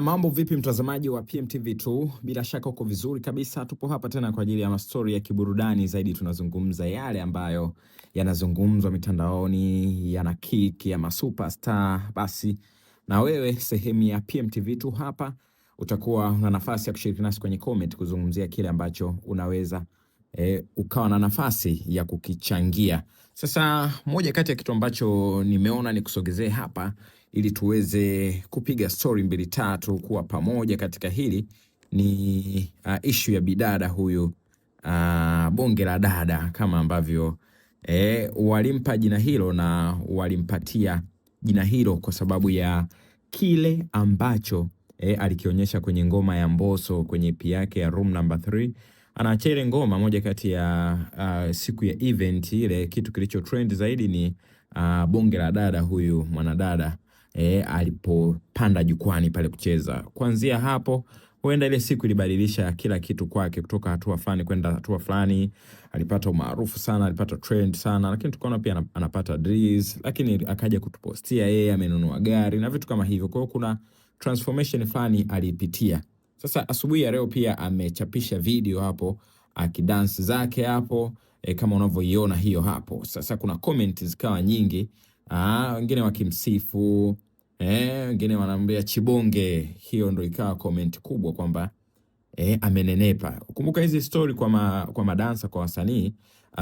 Mambo vipi mtazamaji wa PMTV2? Bila shaka uko vizuri kabisa. Tupo hapa tena kwa ajili ya mastori ya kiburudani zaidi. Tunazungumza yale ambayo yanazungumzwa mitandaoni, yana kick ya masuperstar. Basi na wewe sehemu ya PMTV2 hapa utakuwa na nafasi ya kushiriki nasi kwenye comment kuzungumzia kile ambacho unaweza ukawa na nafasi ya kukichangia. Sasa moja kati ya kitu ambacho nimeona ni kusogezee hapa ili tuweze kupiga story mbili tatu kuwa pamoja katika hili ni issue ya bidada huyu, bonge la dada kama ambavyo walimpa jina hilo na walimpatia jina hilo kwa sababu ya kile ambacho alikionyesha kwenye ngoma ya Mbosso kwenye EP yake ya Room Number 3. Anaachia ile ngoma moja kati ya siku ya event ile, kitu kilicho trend zaidi ni bonge la dada huyu mwanadada alipopanda jukwani pale kucheza. Kuanzia hapo huenda ile siku ilibadilisha kila kitu kwake, kutoka hatua fulani kwenda hatua fulani. Alipata umaarufu sana, alipata trend sana, lakini tukaona pia anapata deals, lakini akaja kutupostia yeye amenunua gari na vitu kama hivyo. Kwa hiyo kuna transformation fulani alipitia. Sasa asubuhi ya leo pia amechapisha video hapo akidance zake hapo kama unavyoiona hiyo hapo. Sasa kuna comments zikawa nyingi, wengine wakimsifu, wengine wanamwambia chibonge. Hiyo ndio ikawa comment kubwa kwamba amenenepa. Kumbuka hizi story kwa madansa, kwa wasanii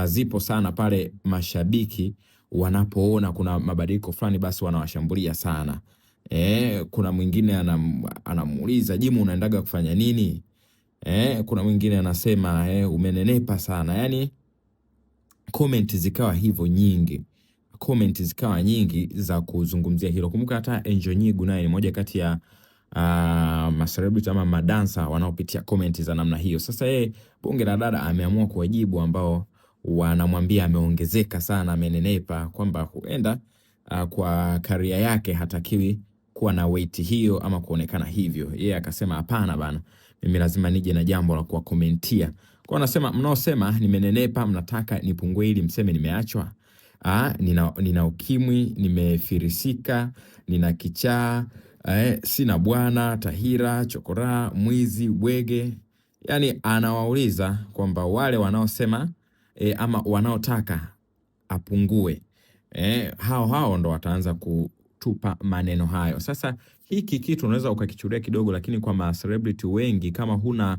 zipo sana pale mashabiki wanapoona kuna mabadiliko fulani basi wanawashambulia sana. Kuna mwingine anamuuliza Jimu unaendaga kufanya nini? Kuna mwingine anasema umenenepa sana. Yani comment zikawa hivyo nyingi. Comment zikawa nyingi za kuzungumzia hilo. Kumbuka hata Angel Nyigu naye ni moja kati ya celebrity ama madansa wanaopitia comment za namna hiyo. Sasa bonge la dada ameamua kuwajibu ambao wanamwambia ameongezeka sana, amenenepa, kwamba huenda kwa career yake hatakiwi kuwa na weight hiyo ama kuonekana hivyo. Yeye akasema hapana bana, mimi lazima nije na jambo la kuwakomentia. Kwa anasema mnaosema nimenenepa mnataka nipungue ili mseme nimeachwa. Nina ukimwi, nimefirisika, nina kichaa, sina bwana, tahira, chokora, mwizi, bwege. Yani anawauliza kwamba wale wanaosema ama wanaotaka apungue, hao ndo wataanza kutupa maneno hayo. Sasa hiki kitu unaweza ukakichukulia kidogo, lakini kwa celebrity wengi kama huna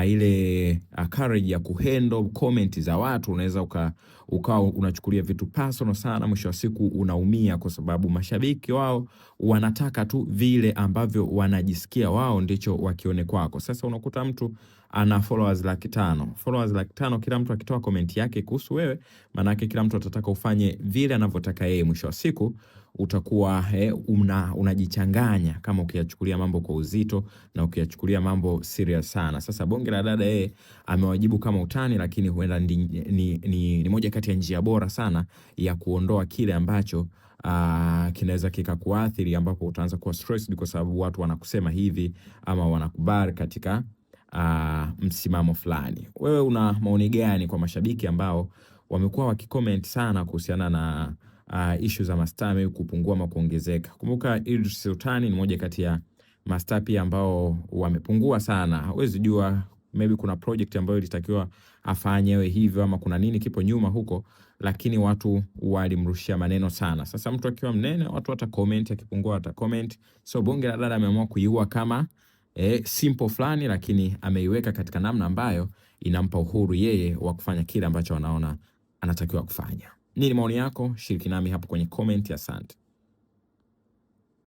ile courage ya kuhandle comment za watu, unaweza ukawa unachukulia vitu personal sana. Mwisho wa siku unaumia kwa sababu mashabiki wao wanataka tu vile ambavyo wanajisikia wao ndicho wakione kwako. Sasa unakuta mtu ana followers 500,000, kila mtu akitoa comment yake kuhusu wewe, maana yake kila mtu atataka ufanye vile anavyotaka yeye. Mwisho wa siku utakuwa unajichanganya kama ukiyachukulia mambo kwa uzito na ukiyachukulia serious sana. Sasa bonge la dada amewajibu kama utani, lakini huenda ni moja kati ya njia bora sana ya kuondoa kile ambacho kinaweza kikakuathiri, ambapo utaanza kuwa stressed kwa sababu watu wanakusema hivi ama wanakubali katika msimamo fulani. Wewe una maoni gani kwa mashabiki ambao wamekuwa wakicomment sana kuhusiana na issue za mastaa kupungua ama kuongezeka? Kumbuka Idris Sultani ni moja kati ya mastaa pia ambao wamepungua sana. Huwezi jua, maybe kuna project ambayo ilitakiwa afanye hivyo ama kuna nini kipo nyuma huko, lakini watu walimrushia maneno sana. Sasa mtu akiwa mnene watu wata comment, akipungua wata comment. So bonge la dada ameamua kuiua kama simple fulani, lakini ameiweka katika namna ambayo inampa uhuru yeye wa kufanya kile ambacho anaona anatakiwa kufanya. Nini maoni yako? Shiriki nami hapo kwenye comment. Asante.